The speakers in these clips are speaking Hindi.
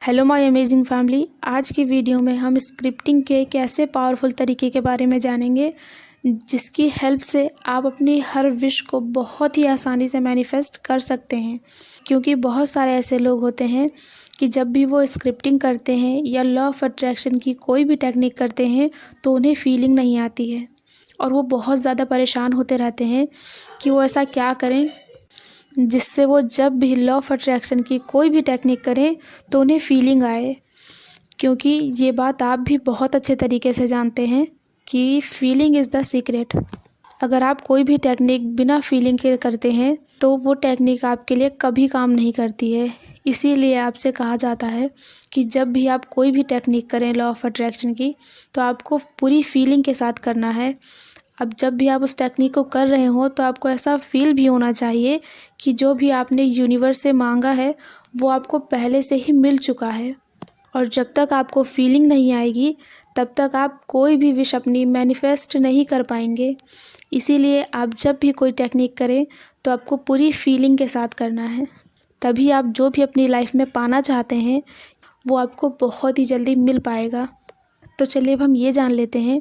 Hello my amazing family. आज की वीडियो में हम स्क्रिप्टिंग के एक ऐसे पावरफुल तरीके के बारे में जानेंगे जिसकी हेल्प से आप अपनी हर विश को बहुत ही आसानी से मैनिफेस्ट कर सकते हैं। क्योंकि बहुत सारे ऐसे लोग होते हैं कि जब भी वो स्क्रिप्टिंग करते हैं या लॉ ऑफ अट्रैक्शन की कोई भी टेक्निक करते हैं तो उन्हें फीलिंग नहीं आती है और वो बहुत ज़्यादा परेशान होते रहते हैं कि वो ऐसा क्या करें जिससे वो जब भी लॉ ऑफ अट्रैक्शन की कोई भी टेक्निक करें तो उन्हें फीलिंग आए। क्योंकि ये बात आप भी बहुत अच्छे तरीके से जानते हैं कि फीलिंग इज़ द सीक्रेट। अगर आप कोई भी टेक्निक बिना फीलिंग के करते हैं तो वो टेक्निक आपके लिए कभी काम नहीं करती है। इसीलिए आपसे कहा जाता है कि जब भी आप कोई भी टेक्निक करें लॉ ऑफ अट्रैक्शन की तो आपको पूरी फीलिंग के साथ करना है। अब जब भी आप उस टेक्निक को कर रहे हो तो आपको ऐसा फील भी होना चाहिए कि जो भी आपने यूनिवर्स से मांगा है वो आपको पहले से ही मिल चुका है। और जब तक आपको फीलिंग नहीं आएगी तब तक आप कोई भी विश अपनी मैनिफेस्ट नहीं कर पाएंगे। इसीलिए आप जब भी कोई टेक्निक करें तो आपको पूरी फीलिंग के साथ करना है। तभी आप जो भी अपनी लाइफ में पाना चाहते हैं वो आपको बहुत ही जल्दी मिल पाएगा। तो चलिए अब हम ये जान लेते हैं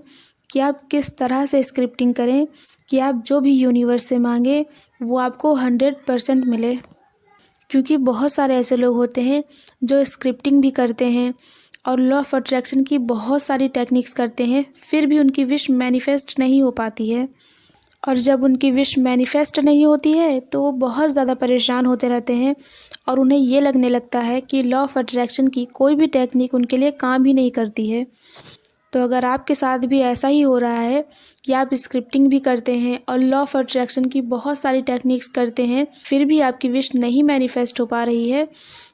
कि आप किस तरह से स्क्रिप्टिंग करें कि आप जो भी यूनिवर्स से मांगे वो आपको 100% मिले। क्योंकि बहुत सारे ऐसे लोग होते हैं जो स्क्रिप्टिंग भी करते हैं और लॉ ऑफ अट्रैक्शन की बहुत सारी टेक्निक्स करते हैं, फिर भी उनकी विश मैनिफेस्ट नहीं हो पाती है। और जब उनकी विश मैनिफेस्ट नहीं होती है तो वो बहुत ज़्यादा परेशान होते रहते हैं और उन्हें ये लगने लगता है कि लॉ ऑफ अट्रैक्शन की कोई भी टेक्निक उनके लिए काम ही नहीं करती है। तो अगर आपके साथ भी ऐसा ही हो रहा है कि आप स्क्रिप्टिंग भी करते हैं और लॉ ऑफ अट्रैक्शन की बहुत सारी टेक्निक्स करते हैं फिर भी आपकी विश नहीं मैनिफेस्ट हो पा रही है,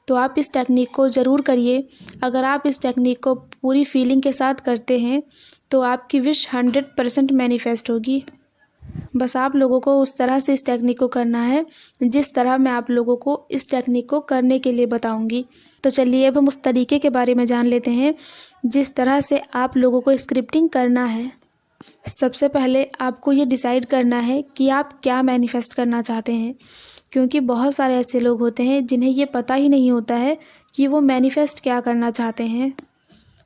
तो आप इस टेक्निक को ज़रूर करिए। अगर आप इस टेक्निक को पूरी फीलिंग के साथ करते हैं तो आपकी विश 100% मैनिफेस्ट होगी। बस आप लोगों को उस तरह से इस टेक्निक को करना है जिस तरह मैं आप लोगों को इस टेक्निक को करने के लिए बताऊंगी। तो चलिए अब हम उस तरीके के बारे में जान लेते हैं जिस तरह से आप लोगों को स्क्रिप्टिंग करना है। सबसे पहले आपको ये डिसाइड करना है कि आप क्या मैनिफेस्ट करना चाहते हैं। क्योंकि बहुत सारे ऐसे लोग होते हैं जिन्हें ये पता ही नहीं होता है कि वो मैनिफेस्ट क्या करना चाहते हैं।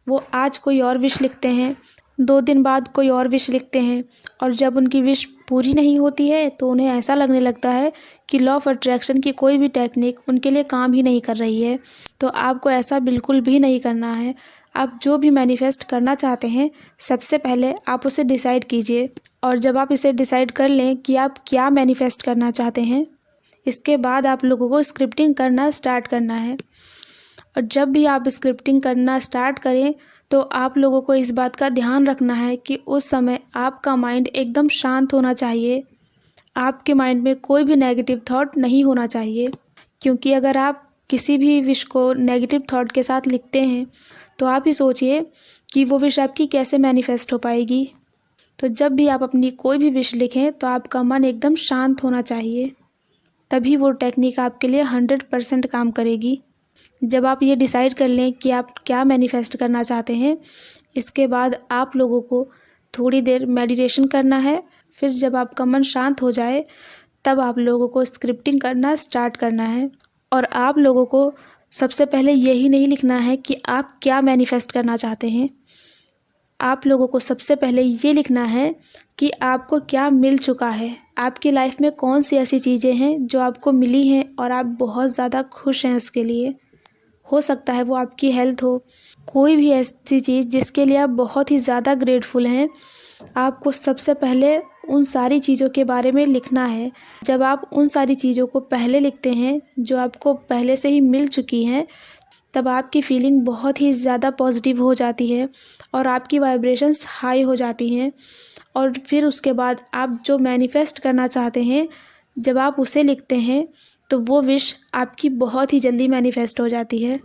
वो आज कोई और विश लिखते हैं, 2 दिन बाद कोई और विश लिखते हैं और जब उनकी विश पूरी नहीं होती है तो उन्हें ऐसा लगने लगता है कि लॉ ऑफ अट्रैक्शन की कोई भी टेक्निक उनके लिए काम ही नहीं कर रही है। तो आपको ऐसा बिल्कुल भी नहीं करना है। आप जो भी मैनिफेस्ट करना चाहते हैं सबसे पहले आप उसे डिसाइड कीजिए। और जब आप इसे डिसाइड कर लें कि आप क्या मैनिफेस्ट करना चाहते हैं, इसके बाद आप लोगों को स्क्रिप्टिंग करना स्टार्ट करना है। और जब भी आप स्क्रिप्टिंग करना स्टार्ट करें तो आप लोगों को इस बात का ध्यान रखना है कि उस समय आपका माइंड एकदम शांत होना चाहिए। आपके माइंड में कोई भी नेगेटिव थॉट नहीं होना चाहिए। क्योंकि अगर आप किसी भी विश को नेगेटिव थॉट के साथ लिखते हैं तो आप ही सोचिए कि वो विश आपकी कैसे मैनिफेस्ट हो पाएगी। तो जब भी आप अपनी कोई भी विश लिखें तो आपका मन एकदम शांत होना चाहिए, तभी वो टेक्निक आपके लिए 100% काम करेगी। जब आप ये डिसाइड कर लें कि आप क्या मैनिफेस्ट करना चाहते हैं, इसके बाद आप लोगों को थोड़ी देर मेडिटेशन करना है। फिर जब आपका मन शांत हो जाए तब आप लोगों को स्क्रिप्टिंग करना स्टार्ट करना है। और आप लोगों को सबसे पहले यही नहीं लिखना है कि आप क्या मैनिफेस्ट करना चाहते हैं। आप लोगों को सबसे पहले ये लिखना है कि आपको क्या मिल चुका है। आपकी लाइफ में कौन सी ऐसी चीज़ें हैं जो आपको मिली हैं और आप बहुत ज़्यादा खुश हैं उसके लिए। हो सकता है वो आपकी हेल्थ हो, कोई भी ऐसी चीज़ जिसके लिए आप बहुत ही ज़्यादा ग्रेटफुल हैं। आपको सबसे पहले उन सारी चीज़ों के बारे में लिखना है। जब आप उन सारी चीज़ों को पहले लिखते हैं जो आपको पहले से ही मिल चुकी हैं, तब आपकी फीलिंग बहुत ही ज़्यादा पॉजिटिव हो जाती है और आपकी वाइब्रेशंस हाई हो जाती हैं। और फिर उसके बाद आप जो मैनिफेस्ट करना चाहते हैं जब आप उसे लिखते हैं तो वो विश आपकी बहुत ही जल्दी मैनिफेस्ट हो जाती है।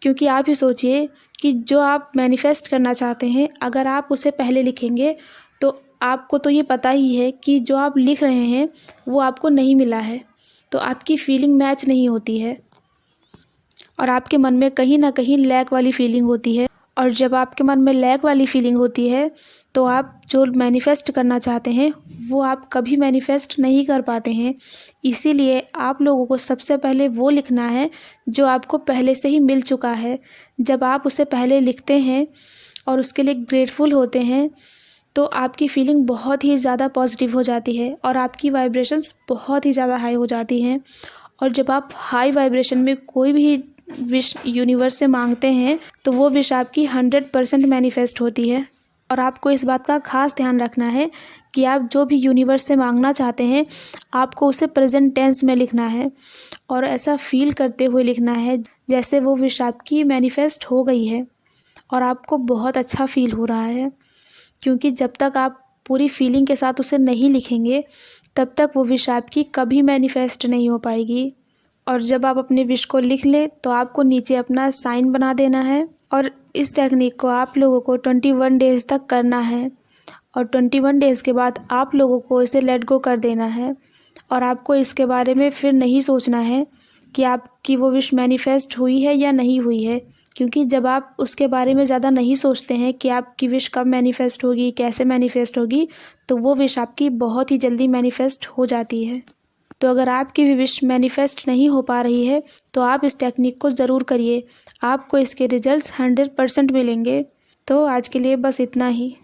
क्योंकि आप ही सोचिए कि जो आप मैनिफेस्ट करना चाहते हैं अगर आप उसे पहले लिखेंगे तो आपको तो ये पता ही है कि जो आप लिख रहे हैं वो आपको नहीं मिला है, तो आपकी फीलिंग मैच नहीं होती है और आपके मन में कहीं ना कहीं लैक वाली फीलिंग होती है। और जब आपके मन में लैक वाली फीलिंग होती है तो आप जो मैनिफेस्ट करना चाहते हैं वो आप कभी मैनिफेस्ट नहीं कर पाते हैं। इसीलिए आप लोगों को सबसे पहले वो लिखना है जो आपको पहले से ही मिल चुका है। जब आप उसे पहले लिखते हैं और उसके लिए ग्रेटफुल होते हैं तो आपकी फीलिंग बहुत ही ज़्यादा पॉजिटिव हो जाती है और आपकी वाइब्रेशंस बहुत ही ज़्यादा हाई हो जाती हैं। और जब आप हाई वाइब्रेशन में कोई भी विश यूनिवर्स से मांगते हैं तो वो विश आपकी 100% मैनिफेस्ट होती है। और आपको इस बात का खास ध्यान रखना है कि आप जो भी यूनिवर्स से मांगना चाहते हैं आपको उसे प्रेजेंट टेंस में लिखना है और ऐसा फील करते हुए लिखना है जैसे वो विश आपकी मैनिफेस्ट हो गई है और आपको बहुत अच्छा फील हो रहा है। क्योंकि जब तक आप पूरी फीलिंग के साथ उसे नहीं लिखेंगे तब तक वो विश आपकी कभी मैनिफेस्ट नहीं हो पाएगी। और जब आप अपने विश को लिख लें तो आपको नीचे अपना साइन बना देना है और इस टेक्निक को आप लोगों को 21 डेज़ तक करना है और 21 डेज़ के बाद आप लोगों को इसे लेट गो कर देना है। और आपको इसके बारे में फिर नहीं सोचना है कि आपकी वो विश मैनिफेस्ट हुई है या नहीं हुई है, क्योंकि जब आप उसके बारे में ज़्यादा नहीं सोचते हैं कि आपकी विश कब मैनिफेस्ट होगी, कैसे मैनिफेस्ट होगी, तो वो विश आपकी बहुत ही जल्दी मैनिफेस्ट हो जाती है। तो अगर आपकी भी विश मैनिफेस्ट नहीं हो पा रही है तो आप इस टेक्निक को ज़रूर करिए, आपको इसके रिजल्ट्स 100% मिलेंगे। तो आज के लिए बस इतना ही।